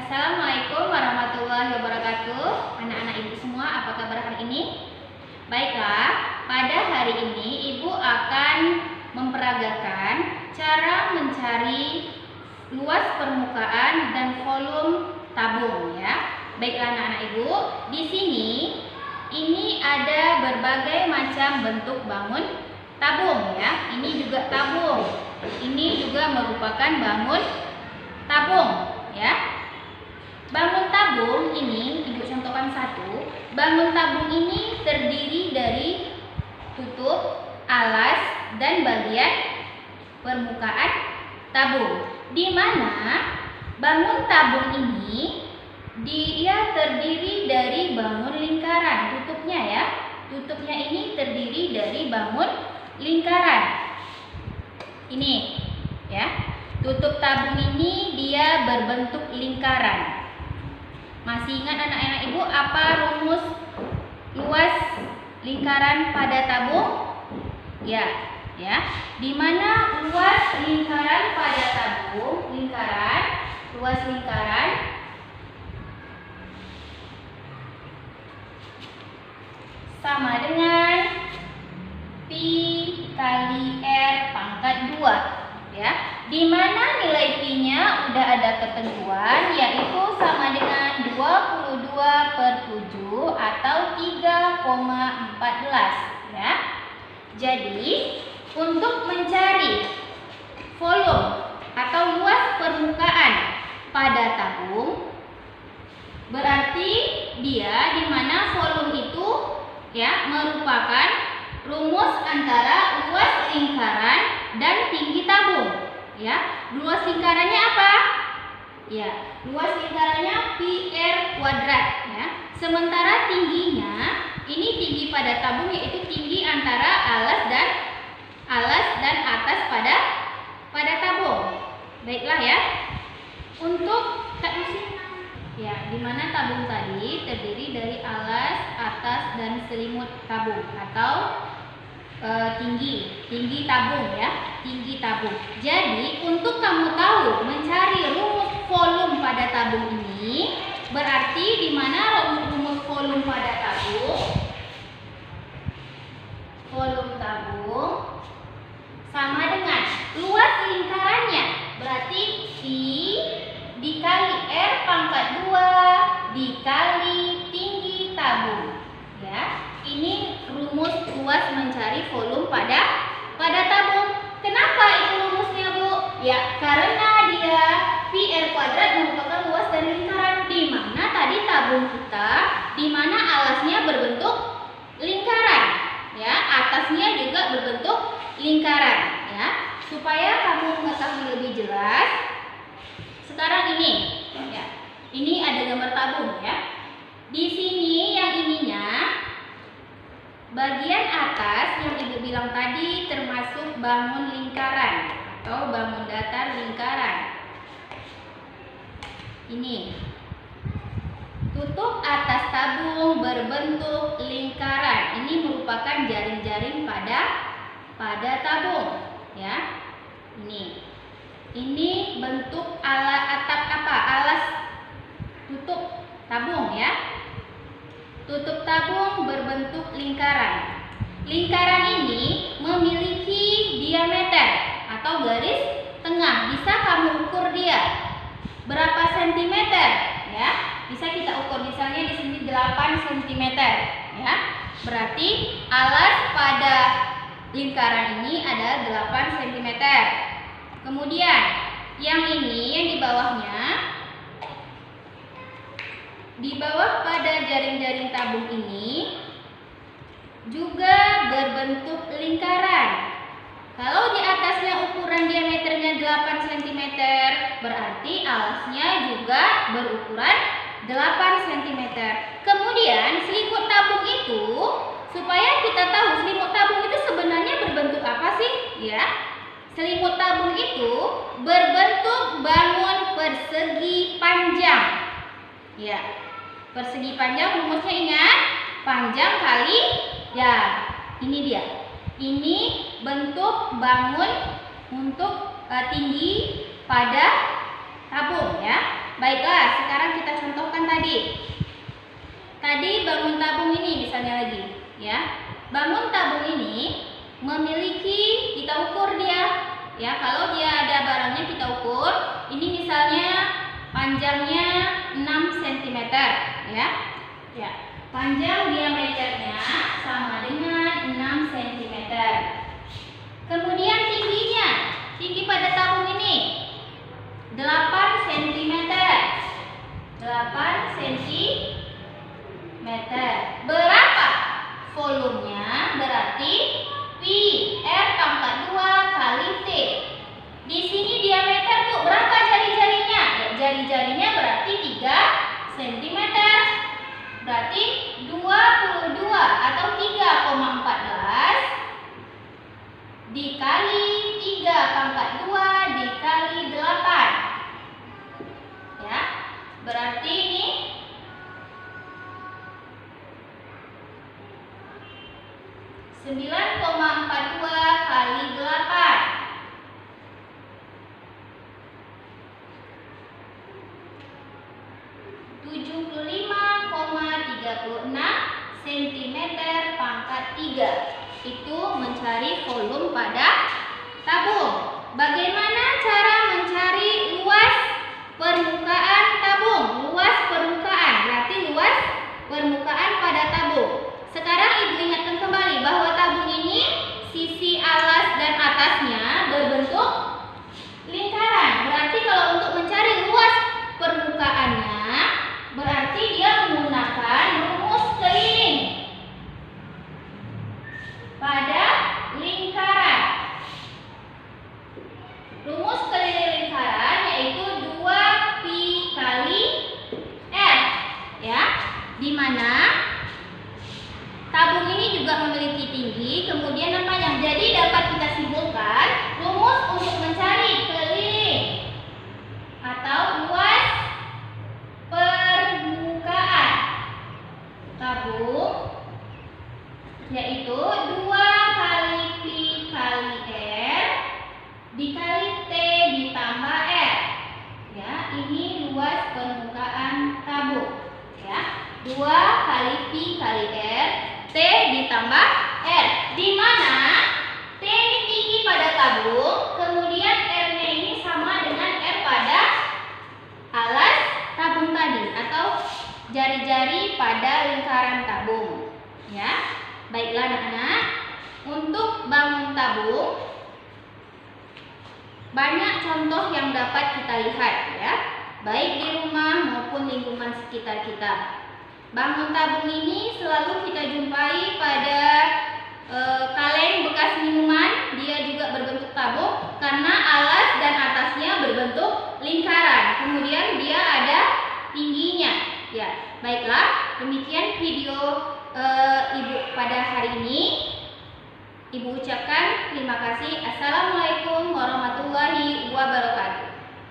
Assalamualaikum warahmatullahi wabarakatuh. Anak-anak ibu semua, apa kabar hari ini? Baiklah, pada hari ini ibu akan memperagakan cara mencari luas permukaan dan volume tabung ya. Baiklah anak-anak ibu, di sini ini ada berbagai macam bentuk bangun tabung ya. Ini juga tabung. Ini juga merupakan bangun tabung ya. Bangun tabung ini ibu contohkan satu. Bangun tabung ini terdiri dari tutup, alas, dan bagian permukaan tabung. Di mana bangun tabung ini dia terdiri dari bangun lingkaran. Tutupnya ya. Tutupnya ini terdiri dari bangun lingkaran. Ini ya. Tutup tabung ini dia berbentuk lingkaran. Masih ingat anak-anak ibu apa rumus luas lingkaran pada tabung? Ya, di mana luas lingkaran pada tabung, luas lingkaran sama dengan Pi kali R pangkat 2 ya. Di mana nilai Pi-nya udah ada ketentuan, yaitu sama dengan 22/7 atau 3,14 ya. Jadi untuk mencari volume atau luas permukaan pada tabung, berarti dia di mana volume itu ya merupakan rumus antara luas lingkaran dan tinggi tabung. Ya, luas lingkarannya apa? Ya, luas lingkarannya Pi R kuadrat ya. Sementara tingginya, ini tinggi pada tabung yaitu tinggi antara alas dan atas pada tabung. Baiklah ya. Untuk ya, di mana tabung tadi terdiri dari alas, atas, dan selimut tabung atau tinggi tabung ya, tinggi tabung. Jadi untuk kamu tahu mencari rumus volume pada tabung ini, berarti di mana rumus volume pada tabung? Volume tabung sama dengan luas lingkarannya, berarti Pi dikali R pangkat 2 dikali tinggi tabung ya. Ini rumus luas mencari volume pada tabung. Kenapa itu rumusnya, Bu? Ya, karena dia Pi R kuadrat merupakan luas dari lingkaran, di mana tadi tabung kita di mana alasnya berbentuk lingkaran ya, atasnya juga berbentuk lingkaran ya. Supaya kamu mengetahui lebih jelas, sekarang ini ya. Ini ada gambar tabung ya. Di sini yang ininya bagian atas yang ibu bilang tadi termasuk bangun lingkaran atau bangun datar lingkaran. Ini tutup atas tabung berbentuk lingkaran. Ini merupakan jaring-jaring pada tabung ya. Ini bentuk atap apa? Alas tutup tabung ya. Tutup tabung berbentuk lingkaran. Lingkaran ini memiliki diameter atau garis tengah. Bisa kamu ukur dia berapa sentimeter ya? Bisa kita ukur, misalnya di sini 8 cm ya. Berarti alas pada lingkaran ini ada 8 cm. Kemudian yang ini yang di bawahnya, di bawah pada jaring-jaring tabung ini juga berbentuk lingkaran. Kalau di atasnya ukuran diameternya 8 cm, berarti alasnya juga berukuran 8 cm. Kemudian selimut tabung itu, supaya kita tahu selimut tabung itu sebenarnya berbentuk apa sih? Ya, selimut tabung itu berbentuk bangun persegi panjang. Ya, persegi panjang rumusnya ingat, panjang kali ya, ini dia. Ini bentuk bangun untuk tinggi pada tabung ya. Baiklah, sekarang lagi. Tadi bangun tabung ini misalnya lagi, ya. Bangun tabung ini memiliki, kita ukur dia. Ya, kalau dia ada barangnya kita ukur. Ini misalnya panjangnya 6 cm, ya. Ya. Panjang diameternya sama dengan 6 cm. Kemudian tingginya, tinggi pada tabung ini 8 cm. 8 cm. Berapa volumenya? Berarti Pi R pangkat 2 kali T. Di sini diameter Bu, berapa jari-jarinya? Ya, jari-jarinya berarti 3 cm. Berarti 22 atau 3,14 dikali 3 pangkat 2 dikali 8. Ya. Berarti ini 9,42 kali 8. 75,36 cm pangkat 3. Itu mencari volume pada tabung. Bagaimana cara mencari luas permukaan tabung? Luas permukaan berarti luas permukaan pada tabung. Sekarang Ibu ingatkan kembali bahwa tabung ini sisi alas dan atasnya berbentuk lingkaran. Berarti kalau untuk mencari luas permukaannya, berarti dia menggunakan rumus keliling pada lingkaran. Rumus keliling lingkaran yaitu 2pi kali R, ya. Di mana tabung ini juga memiliki tinggi, kemudian panjang. Jadi dapat kita simpulkan rumus untuk mencari keliling atau luas permukaan tabung yaitu 2 kali Pi kali R dikali T ditambah R. Ya, ini luas permukaan tabung. Ya, 2 kali Pi kali R T ditambah R. Di mana T ini tinggi pada tabung, kemudian R-nya ini sama dengan R pada alas tabung tadi atau jari-jari pada lingkaran tabung. Ya, baiklah anak-anak. Untuk bangun tabung banyak contoh yang dapat kita lihat, ya, baik di rumah maupun lingkungan sekitar kita. Bangun tabung ini selalu kita jumpai pada kaleng bekas minuman. Dia juga berbentuk tabung karena alas dan atasnya berbentuk lingkaran. Kemudian dia ada tingginya. Ya, baiklah, demikian video Ibu pada hari ini. Ibu ucapkan terima kasih. Assalamualaikum warahmatullahi